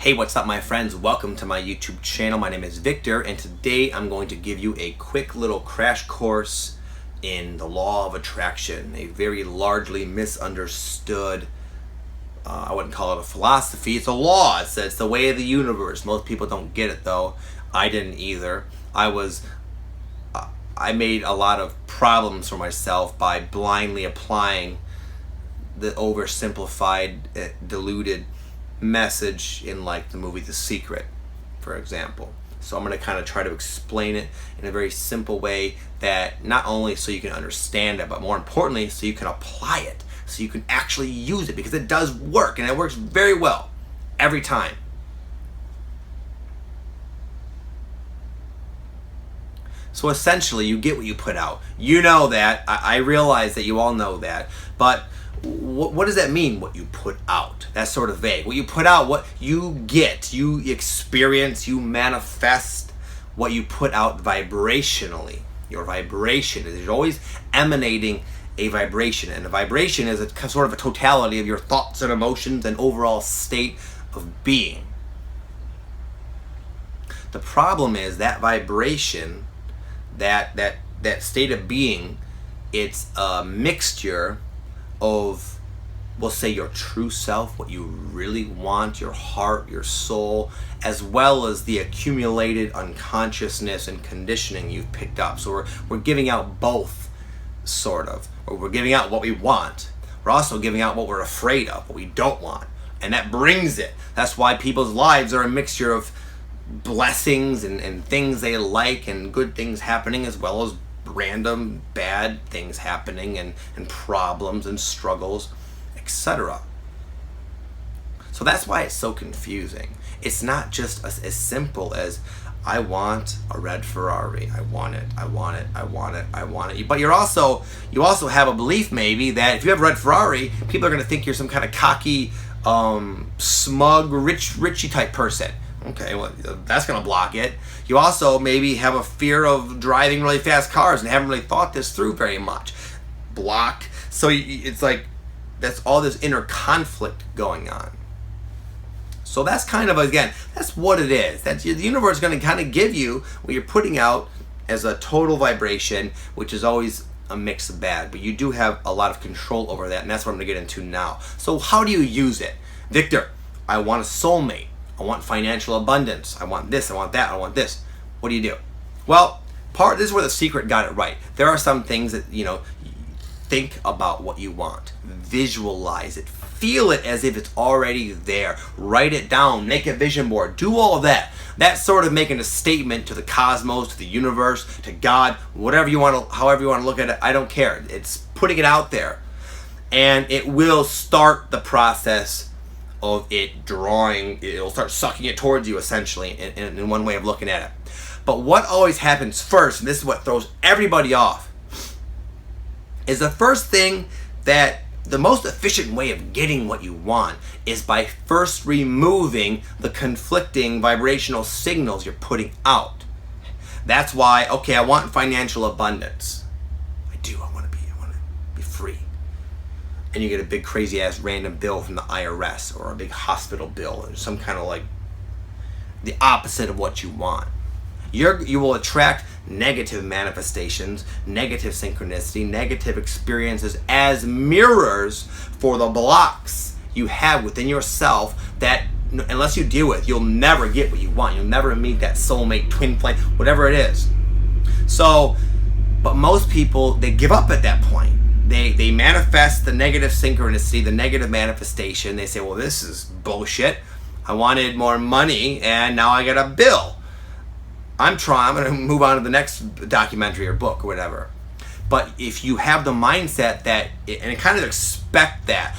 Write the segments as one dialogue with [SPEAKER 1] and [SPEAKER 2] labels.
[SPEAKER 1] Hey, what's up my friends? Welcome to my YouTube channel. My name is Victor, and today I'm going to give you a quick little crash course in the law of attraction, a very largely misunderstood, I wouldn't call it a philosophy, it's a law. It's the way of the universe. Most people don't get it though. I didn't either. I made a lot of problems for myself by blindly applying the oversimplified, diluted message in like the movie The Secret, for example. So I'm going to kind of try to explain it in a very simple way that not only so you can understand it, but more importantly so you can apply it, so you can actually use it, because it does work, and it works very well every time. So essentially you get what you put out. You know that. I realize that you all know that, but what does that mean, what you put out? That's sort of vague. What you put out, what you get, you experience, you manifest what you put out vibrationally. Your vibration is always emanating a vibration, and a vibration is a sort of a totality of your thoughts and emotions and overall state of being. The problem is that vibration, that state of being, it's a mixture of, we'll say, your true self, what you really want, your heart, your soul, as well as the accumulated unconsciousness and conditioning you've picked up. So we're giving out both, sort of. Or we're giving out what we want. We're also giving out what we're afraid of, what we don't want. And that brings it. That's why people's lives are a mixture of blessings and things they like and good things happening, as well as random bad things happening and problems and struggles, etc. So that's why it's so confusing. It's not just as simple as, I want a red Ferrari, I want it, I want it, I want it, I want it. But you also have a belief maybe that if you have a red Ferrari, people are going to think you're some kind of cocky, smug, richie type person. Okay, well, that's going to block it. You also maybe have a fear of driving really fast cars and haven't really thought this through very much. Block. So it's like, that's all this inner conflict going on. So that's kind of, again, that's what it is. That's, the universe is going to kind of give you what you're putting out as a total vibration, which is always a mix of bad. But you do have a lot of control over that, and that's what I'm going to get into now. So how do you use it? Victor, I want a soulmate. I want financial abundance. I want this, I want that, I want this. What do you do? Well, this is where The Secret got it right. There are some things that, think about what you want. Visualize it. Feel it as if it's already there. Write it down. Make a vision board. Do all of that. That's sort of making a statement to the cosmos, to the universe, to God, whatever you want to, however you want to look at it. I don't care. It's putting it out there. And it will start the process of it drawing, it'll start sucking it towards you, essentially, in one way of looking at it. But what always happens first, and this is what throws everybody off, is the first thing that the most efficient way of getting what you want is by first removing the conflicting vibrational signals you're putting out. That's why, okay, I want financial abundance. I want to be free. And you get a big crazy ass random bill from the IRS, or a big hospital bill, or some kind of like the opposite of what you want. You will attract negative manifestations, negative synchronicity, negative experiences as mirrors for the blocks you have within yourself that, unless you deal with, you'll never get what you want. You'll never meet that soulmate, twin flame, whatever it is. So, but most people, they give up at that point. They manifest the negative synchronicity, the negative manifestation. They say, well, this is bullshit. I wanted more money, and now I got a bill. I'm going to move on to the next documentary or book or whatever. But if you have the mindset that, and kind of expect that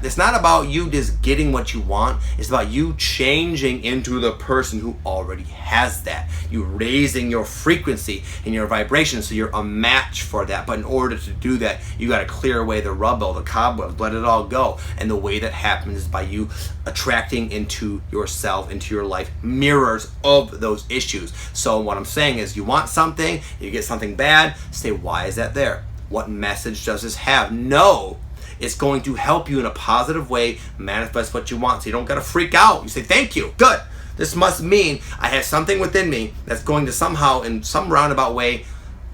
[SPEAKER 1] it's not about you just getting what you want, it's about you changing into the person who already has that. You raising your frequency and your vibration so you're a match for that. But in order to do that, you got to clear away the rubble, the cobwebs, let it all go. And the way that happens is by you attracting into yourself, into your life, mirrors of those issues. So what I'm saying is, you want something, you get something bad, say, why is that there? What message does this have? No, It's going to help you in a positive way manifest what you want. So you don't got to freak out. You say, thank you, good. This must mean I have something within me that's going to somehow, in some roundabout way,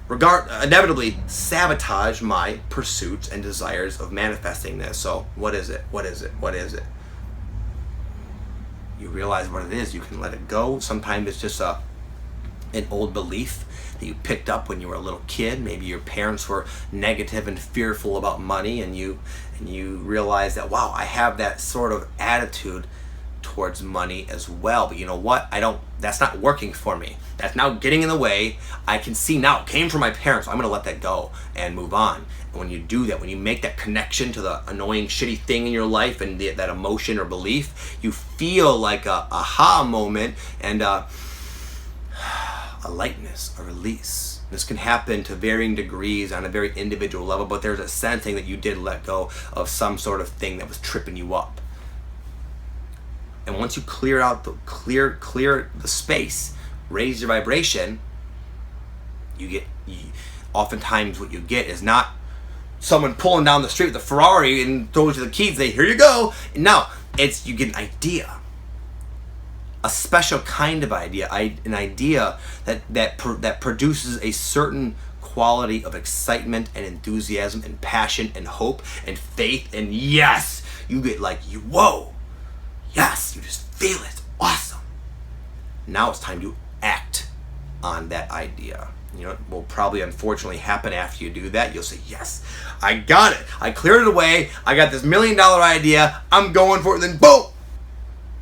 [SPEAKER 1] inevitably sabotage my pursuits and desires of manifesting this. So what is it? What is it? What is it? You realize what it is. You can let it go. Sometimes it's just an old belief that you picked up when you were a little kid. Maybe your parents were negative and fearful about money, and you realize that, wow, I have that sort of attitude towards money as well. But you know what? That's not working for me. That's now getting in the way. I can see now it came from my parents. So I'm going to let that go and move on. And when you do that, when you make that connection to the annoying, shitty thing in your life and that emotion or belief, you feel like a aha moment and a lightness, a release. This can happen to varying degrees on a very individual level, but there's a sensing that you did let go of some sort of thing that was tripping you up. And once you clear out clear the space, raise your vibration, oftentimes what you get is not someone pulling down the street with a Ferrari and throws you the keys and say, here you go. No, you get an idea. A special kind of idea, an idea that produces a certain quality of excitement and enthusiasm and passion and hope and faith, and yes, you get like, whoa, yes, you just feel it, awesome. Now it's time to act on that idea. You know, it will probably unfortunately happen after you do that. You'll say, yes, I got it. I cleared it away. I got this $1 million idea. I'm going for it. Then boom,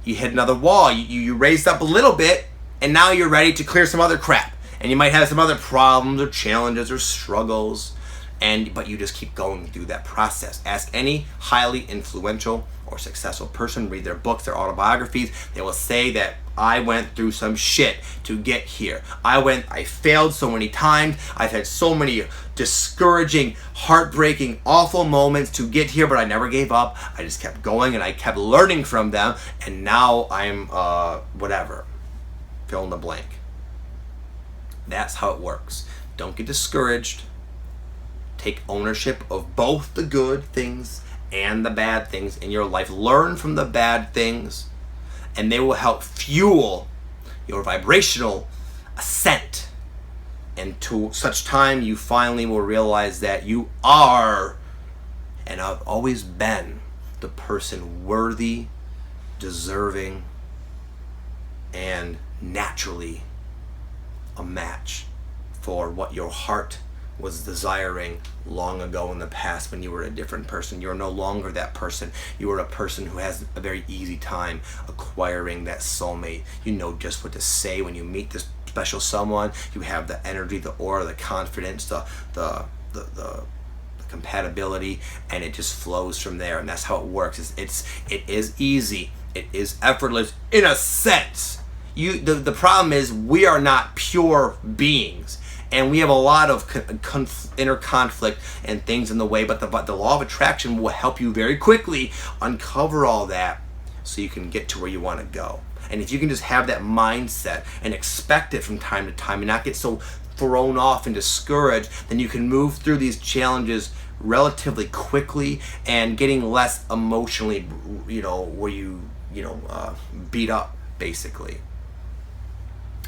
[SPEAKER 1] you hit another wall. You raised up a little bit, and now you're ready to clear some other crap. And you might have some other problems or challenges or struggles, but you just keep going through that process. Ask any highly influential or successful person, read their books, their autobiographies. They will say that I went through some shit to get here. I failed so many times. I've had so many discouraging, heartbreaking, awful moments to get here, but I never gave up. I just kept going and I kept learning from them, and now I'm whatever. Fill in the blank. That's how it works. Don't get discouraged. Take ownership of both the good things and the bad things in your life. Learn from the bad things, and they will help fuel your vibrational ascent. And to such time, you finally will realize that you are, and have always been, the person worthy, deserving, and naturally a match for what your heart was desiring long ago in the past when you were a different person. You're no longer that person. You are a person who has a very easy time acquiring that soulmate. You know just what to say when you meet this special someone. You have the energy, the aura, the confidence, the compatibility, and it just flows from there. And that's how it works. It is easy. It is effortless in a sense. The problem is we are not pure beings. And we have a lot of inner conflict and things in the way, but the law of attraction will help you very quickly uncover all that so you can get to where you want to go. And if you can just have that mindset and expect it from time to time and not get so thrown off and discouraged, then you can move through these challenges relatively quickly and getting less emotionally, where you beat up, basically.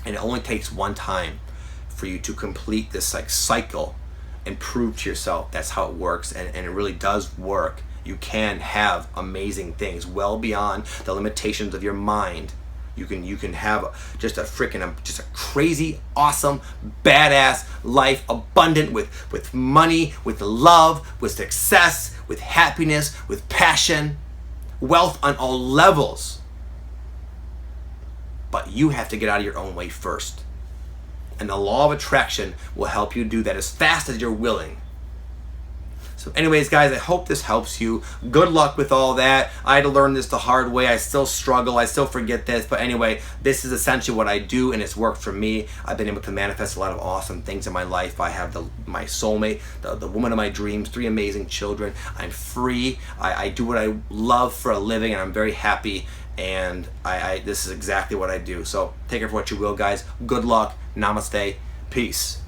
[SPEAKER 1] And it only takes one time for you to complete this cycle and prove to yourself that's how it works, and it really does work. You can have amazing things well beyond the limitations of your mind. You can have just a crazy, awesome, badass life, abundant with money, with love, with success, with happiness, with passion, wealth on all levels. But you have to get out of your own way first. And the law of attraction will help you do that as fast as you're willing. So anyways, guys, I hope this helps you. Good luck with all that. I had to learn this the hard way. I still struggle. I still forget this. But anyway, this is essentially what I do, and it's worked for me. I've been able to manifest a lot of awesome things in my life. I have my soulmate, the woman of my dreams, 3 amazing children. I'm free. I do what I love for a living, and I'm very happy. And this is exactly what I do. So take it for what you will, guys. Good luck. Namaste. Peace.